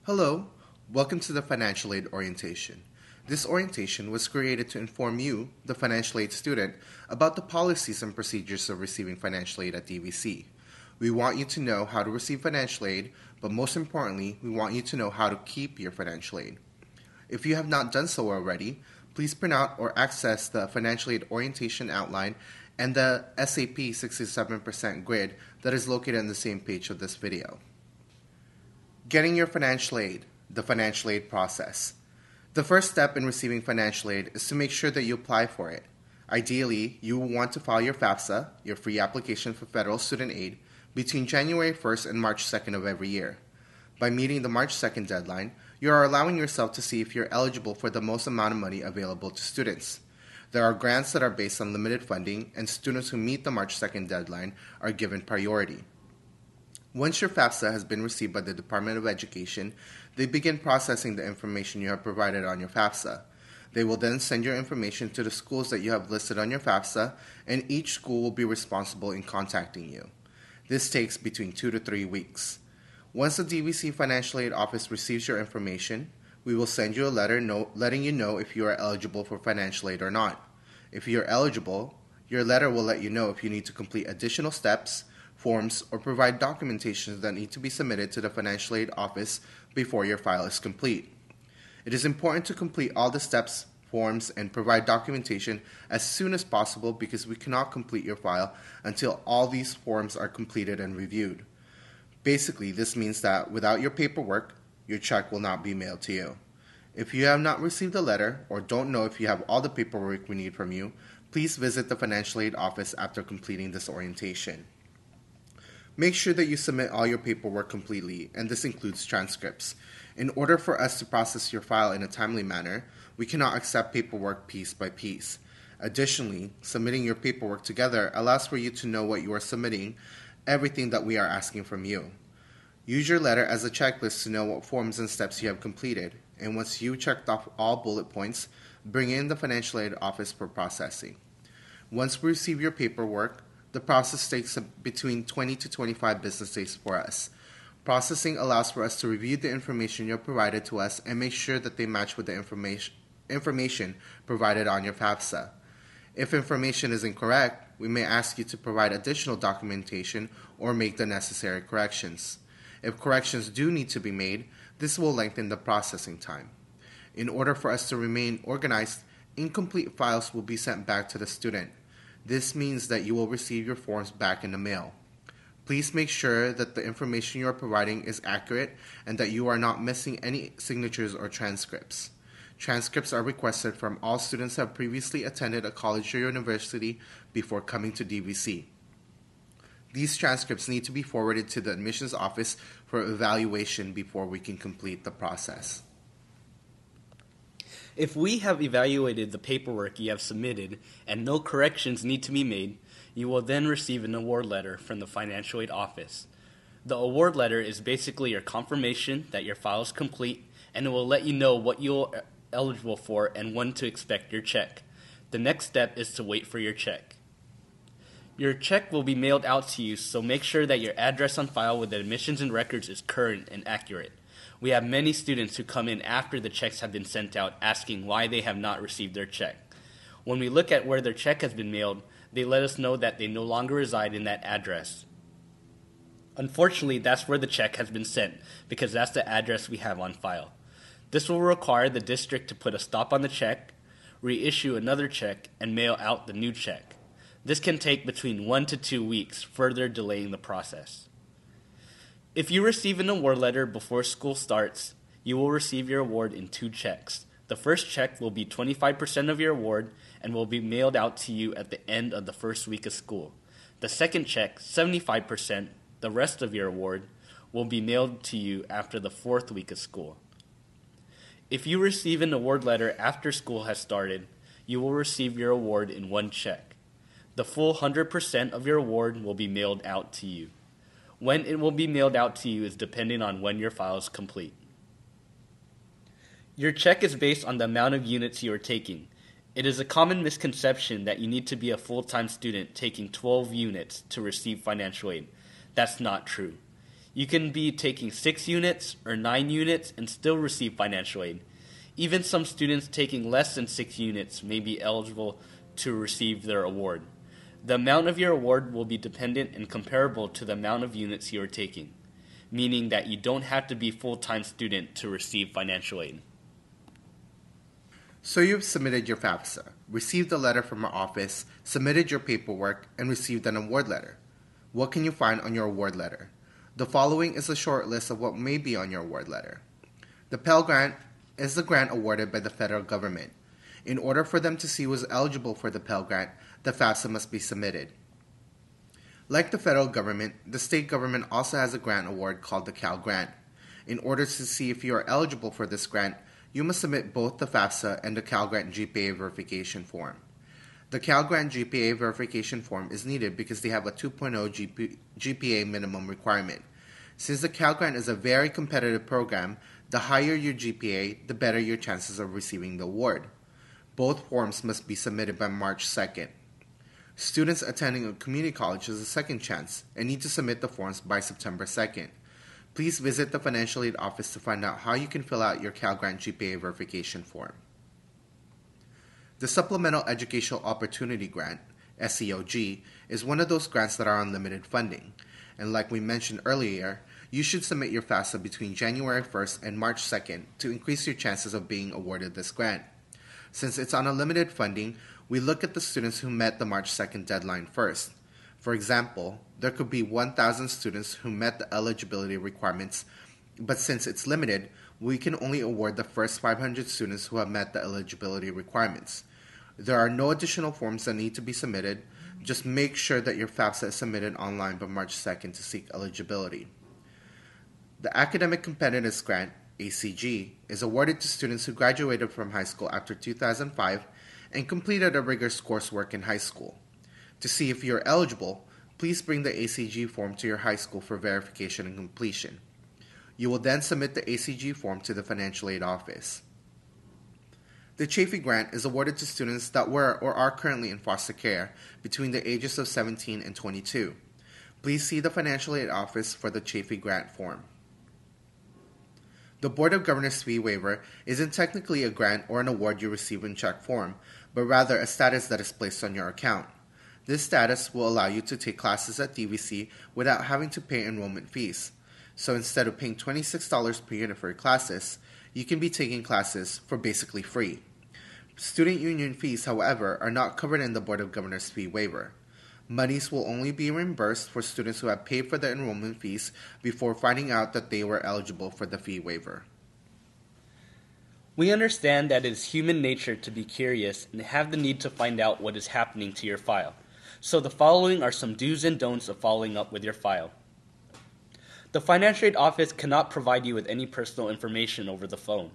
Hello, welcome to the Financial Aid Orientation. This orientation was created to inform you, the financial aid student, about the policies and procedures of receiving financial aid at DVC. We want you to know how to receive financial aid, but most importantly, we want you to know how to keep your financial aid. If you have not done so already, please print out or access the Financial Aid Orientation Outline and the SAP 67% grid that is located on the same page of this video. Getting your financial aid, the financial aid process. The first step in receiving financial aid is to make sure that you apply for it. Ideally, you will want to file your FAFSA, your free application for federal student aid, between January 1st and March 2nd of every year. By meeting the March 2nd deadline, you are allowing yourself to see if you're eligible for the most amount of money available to students. There are grants that are based on limited funding, and students who meet the March 2nd deadline are given priority. Once your FAFSA has been received by the Department of Education, they begin processing the information you have provided on your FAFSA. They will then send your information to the schools that you have listed on your FAFSA, and each school will be responsible in contacting you. This takes between 2 to 3 weeks. Once the DVC Financial Aid Office receives your information, we will send you a letter letting you know if you are eligible for financial aid or not. If you are eligible, your letter will let you know if you need to complete additional steps, forms, or provide documentation that need to be submitted to the Financial Aid Office before your file is complete. It is important to complete all the steps, forms, and provide documentation as soon as possible because we cannot complete your file until all these forms are completed and reviewed. Basically, this means that without your paperwork, your check will not be mailed to you. If you have not received a letter or don't know if you have all the paperwork we need from you, please visit the Financial Aid Office after completing this orientation. Make sure that you submit all your paperwork completely, and this includes transcripts. In order for us to process your file in a timely manner, we cannot accept paperwork piece by piece. Additionally, submitting your paperwork together allows for you to know what you are submitting, everything that we are asking from you. Use your letter as a checklist to know what forms and steps you have completed, and once you've checked off all bullet points, bring in the Financial Aid Office for processing. Once we receive your paperwork, the process takes between 20 to 25 business days for us. Processing allows for us to review the information you have provided to us and make sure that they match with the information provided on your FAFSA. If information is incorrect, we may ask you to provide additional documentation or make the necessary corrections. If corrections do need to be made, this will lengthen the processing time. In order for us to remain organized, incomplete files will be sent back to the student. This means that you will receive your forms back in the mail. Please make sure that the information you are providing is accurate and that you are not missing any signatures or transcripts. Transcripts are requested from all students who have previously attended a college or university before coming to DVC. These transcripts need to be forwarded to the admissions office for evaluation before we can complete the process. If we have evaluated the paperwork you have submitted and no corrections need to be made, you will then receive an award letter from the Financial Aid Office. The award letter is basically your confirmation that your file is complete, and it will let you know what you're eligible for and when to expect your check. The next step is to wait for your check. Your check will be mailed out to you, so make sure that your address on file with the admissions and records is current and accurate. We have many students who come in after the checks have been sent out asking why they have not received their check. When we look at where their check has been mailed, they let us know that they no longer reside in that address. Unfortunately, that's where the check has been sent because that's the address we have on file. This will require the district to put a stop on the check, reissue another check, and mail out the new check. This can take between 1 to 2 weeks, further delaying the process. If you receive an award letter before school starts, you will receive your award in 2 checks. The first check will be 25% of your award and will be mailed out to you at the end of the first week of school. The second check, 75%, the rest of your award, will be mailed to you after the 4th week of school. If you receive an award letter after school has started, you will receive your award in 1 check. The full 100% of your award will be mailed out to you. When it will be mailed out to you is depending on when your file is complete. Your check is based on the amount of units you are taking. It is a common misconception that you need to be a full-time student taking 12 units to receive financial aid. That's not true. You can be taking 6 units or 9 units and still receive financial aid. Even some students taking less than 6 units may be eligible to receive their award. The amount of your award will be dependent and comparable to the amount of units you are taking, meaning that you don't have to be a full-time student to receive financial aid. So you've submitted your FAFSA, received a letter from our office, submitted your paperwork, and received an award letter. What can you find on your award letter? The following is a short list of what may be on your award letter. The Pell Grant is the grant awarded by the federal government. In order for them to see who is eligible for the Pell Grant, the FAFSA must be submitted. Like the federal government, the state government also has a grant award called the Cal Grant. In order to see if you are eligible for this grant, you must submit both the FAFSA and the Cal Grant GPA verification form. The Cal Grant GPA verification form is needed because they have a 2.0 GPA minimum requirement. Since the Cal Grant is a very competitive program, the higher your GPA, the better your chances of receiving the award. Both forms must be submitted by March 2nd. Students attending a community college has a second chance and need to submit the forms by September 2nd. Please visit the financial aid office to find out how you can fill out your Cal Grant GPA verification form. The Supplemental Educational Opportunity Grant, SEOG, is one of those grants that are on limited funding. And like we mentioned earlier, you should submit your FAFSA between January 1st and March 2nd to increase your chances of being awarded this grant. Since it's on a limited funding, we look at the students who met the March 2nd deadline first. For example, there could be 1,000 students who met the eligibility requirements, but since it's limited, we can only award the first 500 students who have met the eligibility requirements. There are no additional forms that need to be submitted. Just make sure that your FAFSA is submitted online by March 2nd to seek eligibility. The Academic Competitiveness Grant, ACG, is awarded to students who graduated from high school after 2005 and completed a rigorous coursework in high school. To see if you're eligible, please bring the ACG form to your high school for verification and completion. You will then submit the ACG form to the financial aid office. The Chafee Grant is awarded to students that were or are currently in foster care between the ages of 17 and 22. Please see the financial aid office for the Chafee Grant form. The Board of Governors fee waiver isn't technically a grant or an award you receive in check form, but rather a status that is placed on your account. This status will allow you to take classes at DVC without having to pay enrollment fees. So instead of paying $26 per unit for your classes, you can be taking classes for basically free. Student union fees, however, are not covered in the Board of Governors fee waiver. Monies will only be reimbursed for students who have paid for the enrollment fees before finding out that they were eligible for the fee waiver. We understand that it is human nature to be curious and have the need to find out what is happening to your file. So the following are some do's and don'ts of following up with your file. The financial aid office cannot provide you with any personal information over the phone.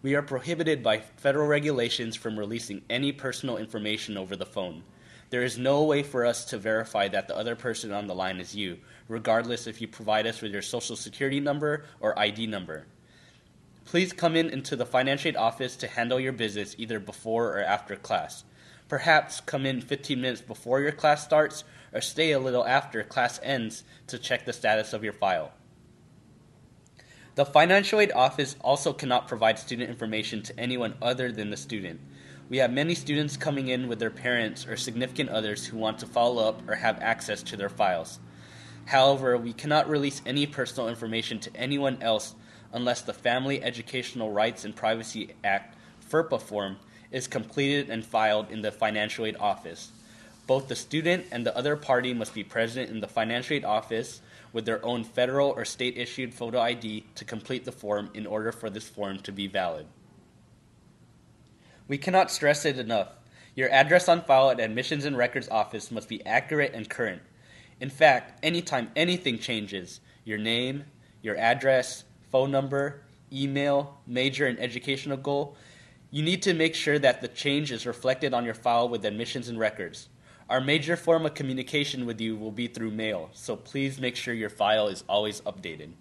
We are prohibited by federal regulations from releasing any personal information over the phone. There is no way for us to verify that the other person on the line is you, regardless if you provide us with your social security number or ID number. Please come into the financial aid office to handle your business either before or after class. Perhaps come in 15 minutes before your class starts or stay a little after class ends to check the status of your file. The financial aid office also cannot provide student information to anyone other than the student. We have many students coming in with their parents or significant others who want to follow up or have access to their files. However, we cannot release any personal information to anyone else unless the Family Educational Rights and Privacy Act FERPA form is completed and filed in the financial aid office. Both the student and the other party must be present in the financial aid office with their own federal or state-issued photo ID to complete the form in order for this form to be valid. We cannot stress it enough. Your address on file at Admissions and Records Office must be accurate and current. In fact, anytime anything changes, your name, your address, phone number, email, major and educational goal, you need to make sure that the change is reflected on your file with Admissions and Records. Our major form of communication with you will be through mail, so please make sure your file is always updated.